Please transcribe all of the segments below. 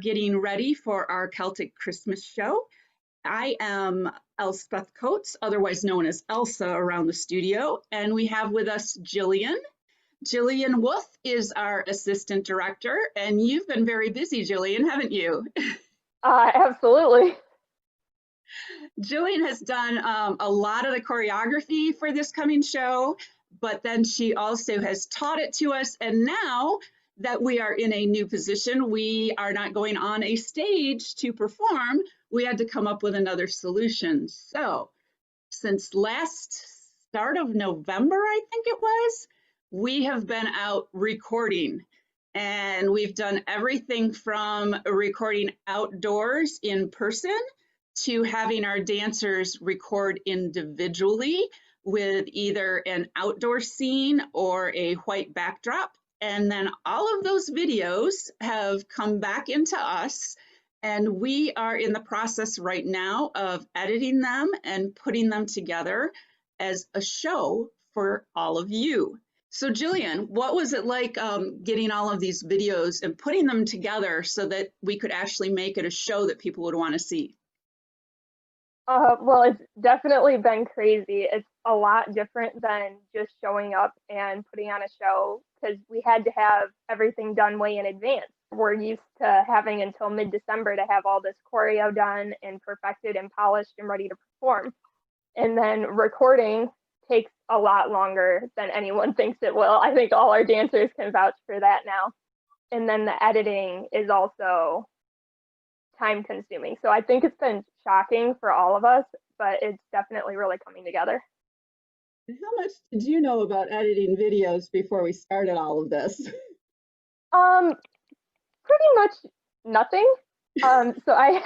getting ready for our Celtic Christmas show. I am Elspeth Coates, otherwise known as Elsa around the studio, and we have with us Jillian. Jillian Wolf is our assistant director, and you've been very busy, Jillian, haven't you? Absolutely. Jillian has done a lot of the choreography for this coming show, but then she also has taught it to us. And now that we are in a new position, we are not going on a stage to perform. We had to come up with another solution. So since last start of November, I think it was, we have been out recording. And we've done everything from recording outdoors in person to having our dancers record individually with either an outdoor scene or a white backdrop. And then all of those videos have come back into us, and we are in the process right now of editing them and putting them together as a show for all of you. So Jillian, what was it like getting all of these videos and putting them together so that we could actually make it a show that people would want to see? Well, it's definitely been crazy. It's a lot different than just showing up and putting on a show because we had to have everything done way in advance. We're used to having until mid-December to have all this choreo done and perfected and polished and ready to perform. And then recording takes a lot longer than anyone thinks it will. I think all our dancers can vouch for that now. And then the editing is also time consuming. So I think it's been shocking for all of us, but it's definitely really coming together. How much did you know about editing videos before we started all of this? Pretty much nothing. So I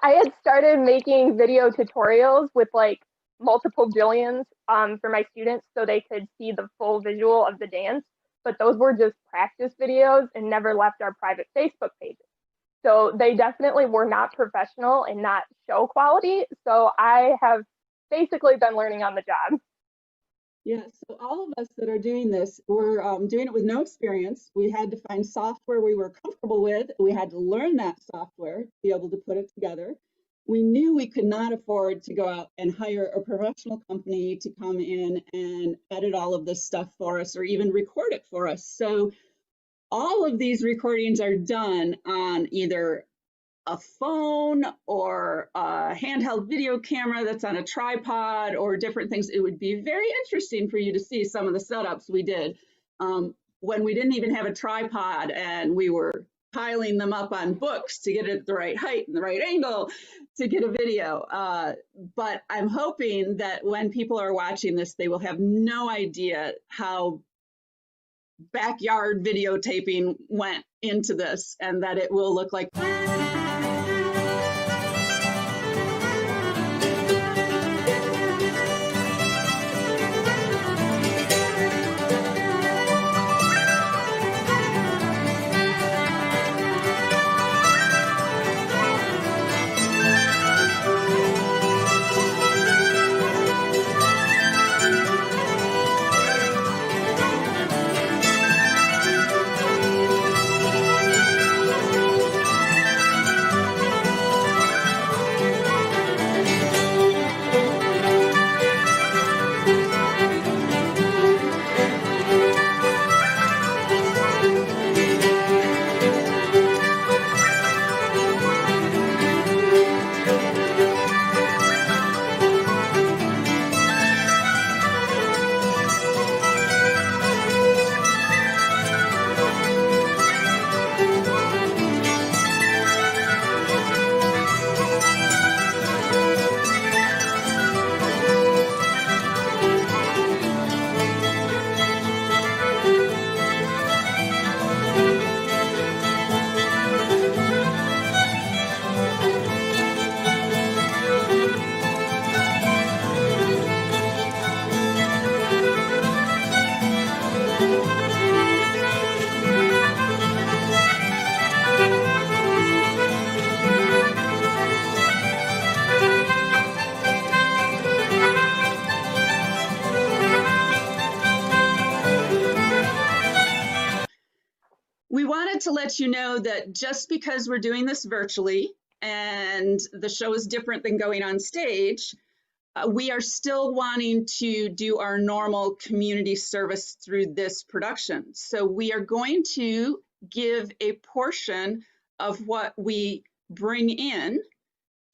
had started making video tutorials with like multiple Jillians for my students so they could see the full visual of the dance, but those were just practice videos and never left our private Facebook pages. So they definitely were not professional and not show quality. So I have basically been learning on the job. Yeah, so all of us that are doing this, we're doing it with no experience. We had to find software we were comfortable with. We had to learn that software to be able to put it together. We knew we could not afford to go out and hire a professional company to come in and edit all of this stuff for us or even record it for us. So all of these recordings are done on either a phone or a handheld video camera that's on a tripod or different things. It would be very interesting for you to see some of the setups we did when we didn't even have a tripod and we were piling them up on books to get it at the right height and the right angle to get a video. But I'm hoping that when people are watching this, they will have no idea how backyard videotaping went into this and that it will look like to let you know that just because we're doing this virtually and the show is different than going on stage, we are still wanting to do our normal community service through this production. So we are going to give a portion of what we bring in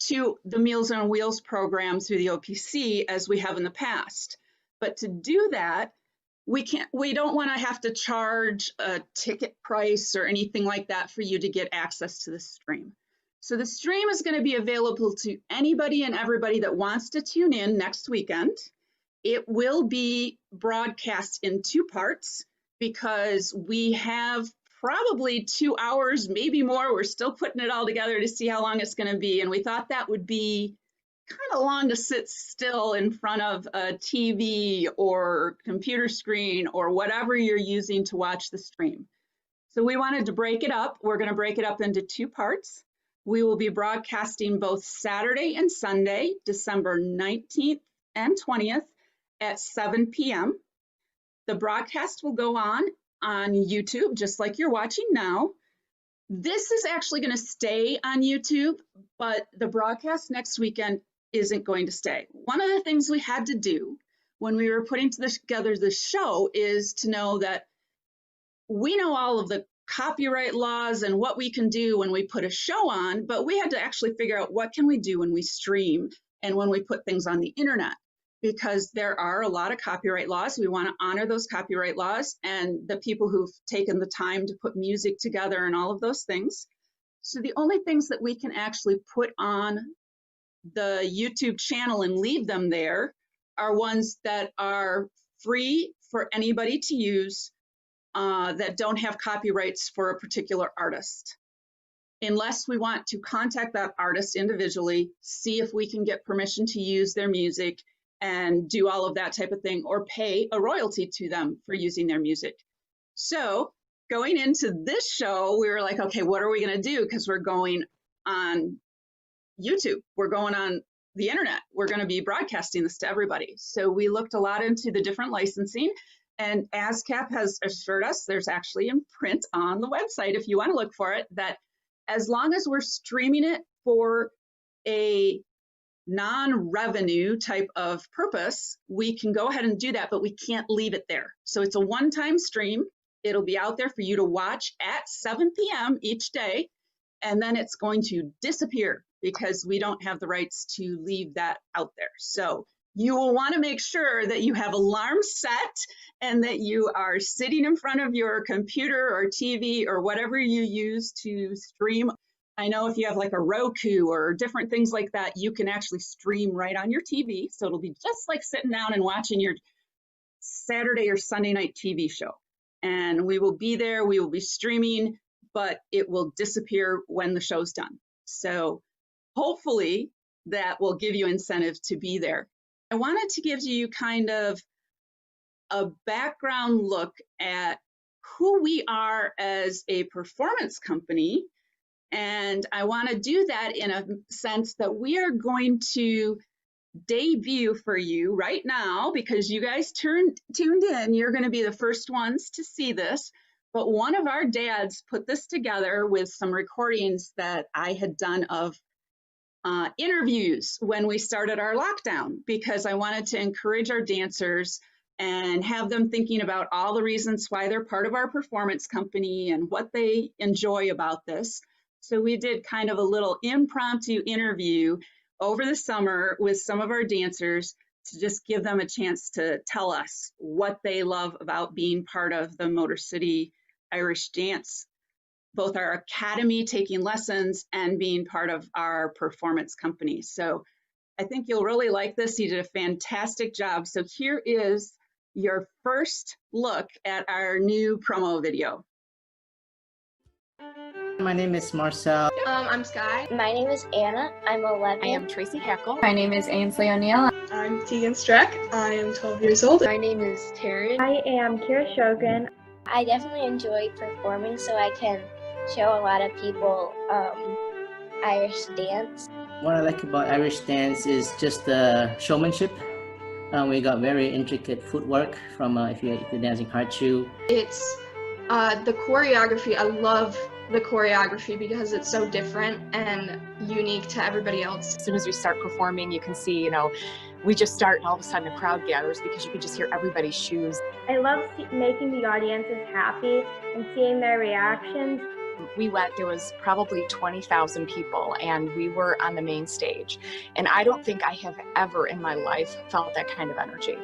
to the Meals on Wheels program through the OPC as we have in the past. But to do that, we don't want to have to charge a ticket price or anything like that for you to get access to the stream. So the stream is going to be available to anybody and everybody that wants to tune in next weekend. It will be broadcast in two parts because we have probably 2 hours, maybe more. We're still putting it all together to see how long it's going to be. And we thought that would be kind of long to sit still in front of a TV or computer screen or whatever you're using to watch the stream. So we wanted to break it up. We're going to break it up into two parts. We will be broadcasting both Saturday and Sunday, December 19th and 20th at 7 p.m. The broadcast will go on YouTube, just like you're watching now. This is actually going to stay on YouTube, but the broadcast next weekend isn't going to stay. One of the things we had to do when we were putting together the show is to know that we know all of the copyright laws and what we can do when we put a show on, but we had to actually figure out what can we do when we stream and when we put things on the internet, because there are a lot of copyright laws. We want to honor those copyright laws and the people who've taken the time to put music together and all of those things. So the only things that we can actually put on the YouTube channel and leave them there are ones that are free for anybody to use, that don't have copyrights for a particular artist. Unless we want to contact that artist individually, see if we can get permission to use their music and do all of that type of thing, or pay a royalty to them for using their music. So going into this show, we were like, okay, what are we going to do? Because we're going on YouTube, we're going on the internet, we're going to be broadcasting this to everybody. So we looked a lot into the different licensing, and ASCAP has assured us, there's actually in print on the website if you want to look for it, that as long as we're streaming it for a non-revenue type of purpose, we can go ahead and do that, but we can't leave it there. So it's a one-time stream. It'll be out there for you to watch at 7 p.m. each day, and then it's going to disappear because we don't have the rights to leave that out there. So you will want to make sure that you have alarms set and that you are sitting in front of your computer or TV or whatever you use to stream. I know if you have like a Roku or different things like that, you can actually stream right on your TV. So it'll be just like sitting down and watching your Saturday or Sunday night TV show. And we will be there, we will be streaming, but it will disappear when the show's done. So hopefully that will give you incentive to be there. I wanted to give you kind of a background look at who we are as a performance company. And I want to do that in a sense that we are going to debut for you right now, because you guys tuned in. You're going to be the first ones to see this. But one of our dads put this together with some recordings that I had done of interviews when we started our lockdown, because I wanted to encourage our dancers and have them thinking about all the reasons why they're part of our performance company and what they enjoy about this. So we did kind of a little impromptu interview over the summer with some of our dancers to just give them a chance to tell us what they love about being part of the Motor City Irish Dance, both our academy, taking lessons, and being part of our performance company. So I think you'll really like this. You did a fantastic job. So here is your first look at our new promo video. My name is Marcel. I'm Sky. My name is Anna. I'm 11. I am Tracy Hackle. My name is Ainsley O'Neill. I'm Tegan Streck. I am 12 years old. My name is Taryn. I am Kira Shogun. I definitely enjoy performing so I can show a lot of people Irish dance. What I like about Irish dance is just the showmanship. We got very intricate footwork from if you're dancing hard shoe. It's The choreography, I love the choreography because it's so different and unique to everybody else. As soon as we start performing, you can see, we just start and all of a sudden a crowd gathers because you can just hear everybody's shoes. I love making the audiences happy and seeing their reactions. There was probably 20,000 people, and we were on the main stage. And I don't think I have ever in my life felt that kind of energy.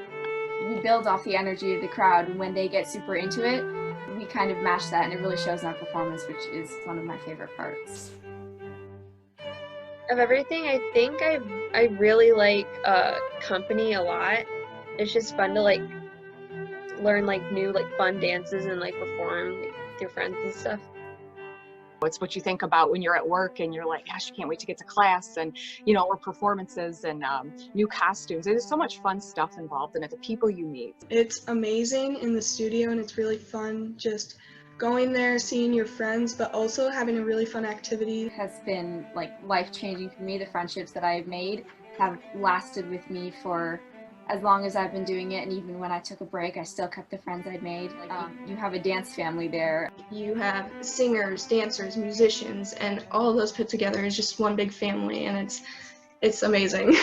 We build off the energy of the crowd, and when they get super into it, we kind of match that, and it really shows in our performance, which is one of my favorite parts. Of everything, I think I really like company a lot. It's just fun to learn new fun dances and perform with your friends and stuff. It's what you think about when you're at work and you're like, gosh, I can't wait to get to class, and or performances and new costumes. There's so much fun stuff involved in it, the people you meet. It's amazing in the studio, and it's really fun just going there, seeing your friends, but also having a really fun activity. It has been life-changing for me. The friendships that I've made have lasted with me for as long as I've been doing it, and even when I took a break, I still kept the friends I'd made. You have a dance family there. You have singers, dancers, musicians, and all of those put together is just one big family, and it's amazing.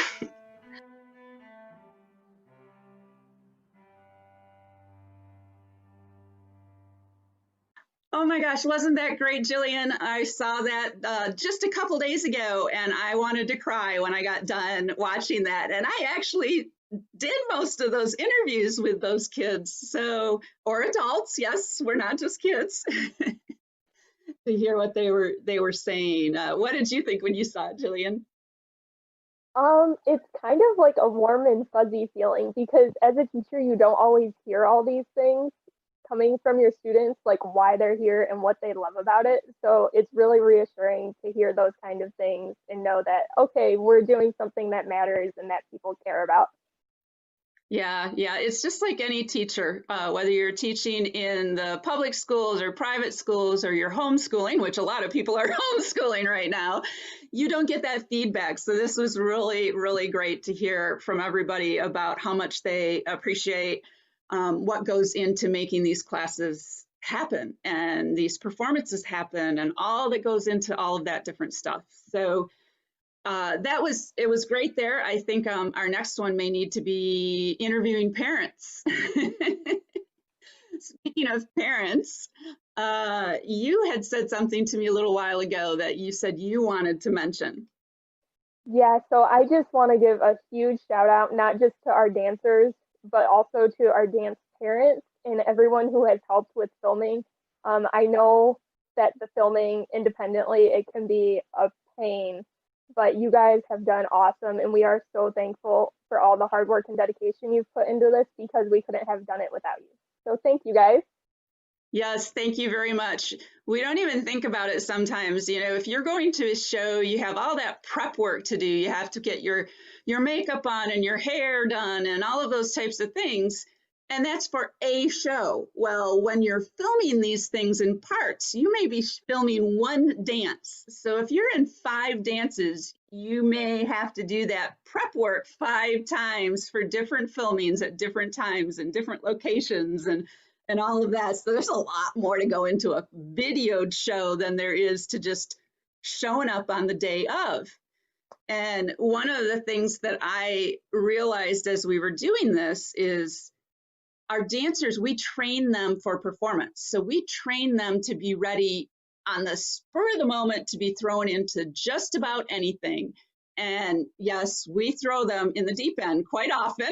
Oh my gosh, wasn't that great, Jillian? I saw that just a couple days ago, and I wanted to cry when I got done watching that. And I actually did most of those interviews with those kids, or adults. Yes, we're not just kids. To hear what they were saying. What did you think when you saw it, Jillian? It's kind of like a warm and fuzzy feeling because as a teacher, you don't always hear all these things coming from your students, like why they're here and what they love about it. So it's really reassuring to hear those kind of things and know that, okay, we're doing something that matters and that people care about. Yeah, it's just like any teacher, whether you're teaching in the public schools or private schools or you're homeschooling, which a lot of people are homeschooling right now, you don't get that feedback. So this was really, really great to hear from everybody about how much they appreciate what goes into making these classes happen and these performances happen and all that goes into all of that different stuff. So it was great there. I think our next one may need to be interviewing parents. Speaking of parents, you had said something to me a little while ago that you said you wanted to mention. Yeah, so I just want to give a huge shout out, not just to our dancers, but also to our dance parents and everyone who has helped with filming. I know that the filming independently, it can be a pain, but you guys have done awesome, and we are so thankful for all the hard work and dedication you've put into this because we couldn't have done it without you. So thank you guys. Yes, thank you very much. We don't even think about it sometimes. If you're going to a show, you have all that prep work to do. You have to get your makeup on and your hair done and all of those types of things. And that's for a show. Well, when you're filming these things in parts, you may be filming one dance. So if you're in 5 dances, you may have to do that prep work 5 times for different filmings at different times and different locations and all of that. So there's a lot more to go into a videoed show than there is to just showing up on the day of. And one of the things that I realized as we were doing this is our dancers, we train them for performance. So we train them to be ready on the spur of the moment to be thrown into just about anything. And yes, we throw them in the deep end quite often.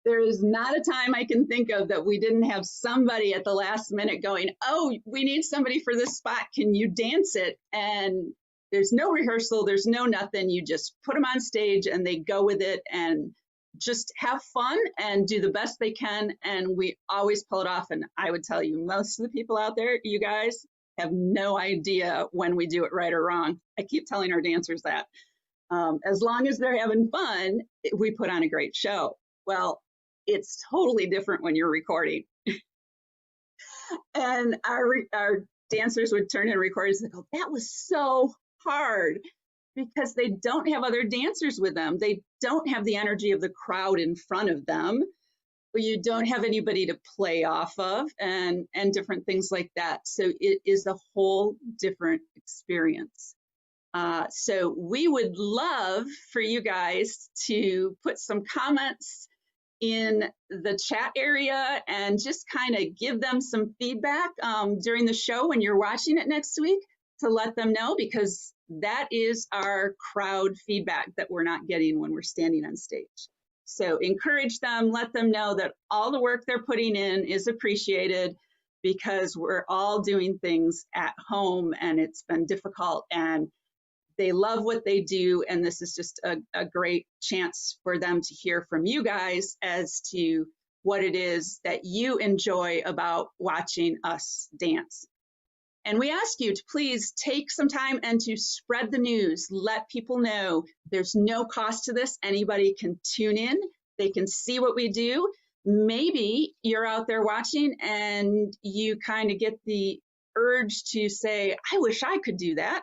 There is not a time I can think of that we didn't have somebody at the last minute going, oh, we need somebody for this spot. Can you dance it? And there's no rehearsal. There's no nothing. You just put them on stage and they go with it and just have fun and do the best they can. And we always pull it off. And I would tell you, most of the people out there, you guys have no idea when we do it right or wrong. I keep telling our dancers that. As long as they're having fun, we put on a great show. Well, it's totally different when you're recording. And our dancers would turn in recordings and go, that was so hard, because they don't have other dancers with them. They don't have the energy of the crowd in front of them. you don't have anybody to play off of, and different things like that. So it is a whole different experience. So we would love for you guys to put some comments in the chat area and just kind of give them some feedback during the show when you're watching it next week, to let them know, because that is our crowd feedback that we're not getting when we're standing on stage. So encourage them, let them know that all the work they're putting in is appreciated, because we're all doing things at home and it's been difficult, and they love what they do. And this is just a great chance for them to hear from you guys as to what it is that you enjoy about watching us dance. And we ask you to please take some time and to spread the news. Let people know there's no cost to this. Anybody can tune in. They can see what we do. Maybe you're out there watching and you kind of get the urge to say, I wish I could do that.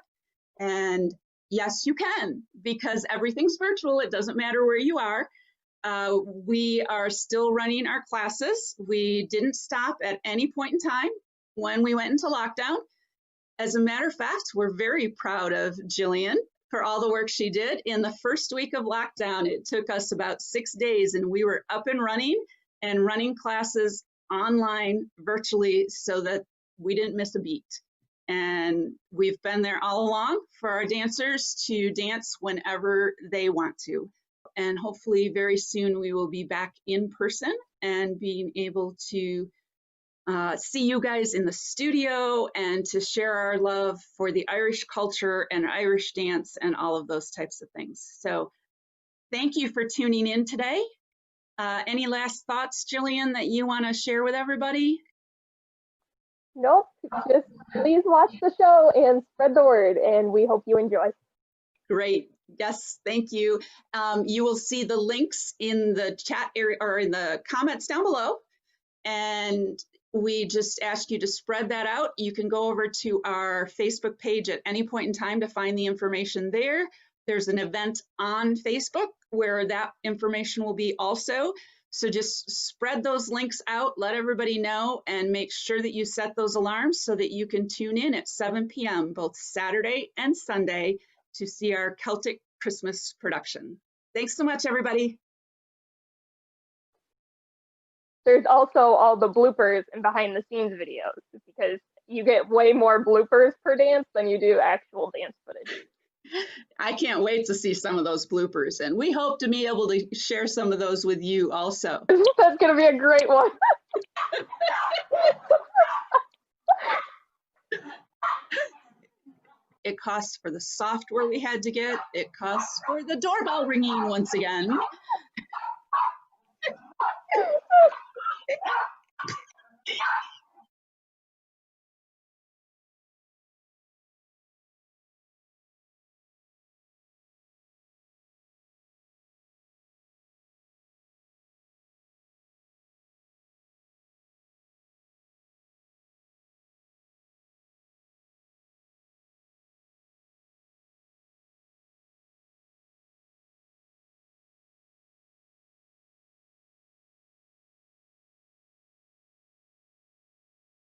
And yes, you can, because everything's virtual. It doesn't matter where you are. We are still running our classes. We didn't stop at any point in time when we went into lockdown. As a matter of fact, we're very proud of Jillian for all the work she did. In the first week of lockdown, it took us about 6 days, and we were up and running classes online virtually so that we didn't miss a beat. And we've been there all along for our dancers to dance whenever they want to. And hopefully very soon we will be back in person and being able to see you guys in the studio and to share our love for the Irish culture and Irish dance and all of those types of things. So thank you for tuning in today. Any last thoughts, Jillian, that you want to share with everybody? Nope, just please watch the show and spread the word, and we hope you enjoy. Great. Yes, thank you. You will see the links in the chat area or in the comments down below. And we just ask you to spread that out. You can go over to our Facebook page at any point in time to find the information there. There's an event on Facebook where that information will be also. So just spread those links out, let everybody know, and make sure that you set those alarms so that you can tune in at 7 p.m. both Saturday and Sunday to see our Celtic Christmas production. Thanks so much, everybody. There's also all the bloopers and behind the scenes videos, because you get way more bloopers per dance than you do actual dance footage. I can't wait to see some of those bloopers, and we hope to be able to share some of those with you also. That's going to be a great one. It costs for the software we had to get. It costs for the doorbell ringing once again.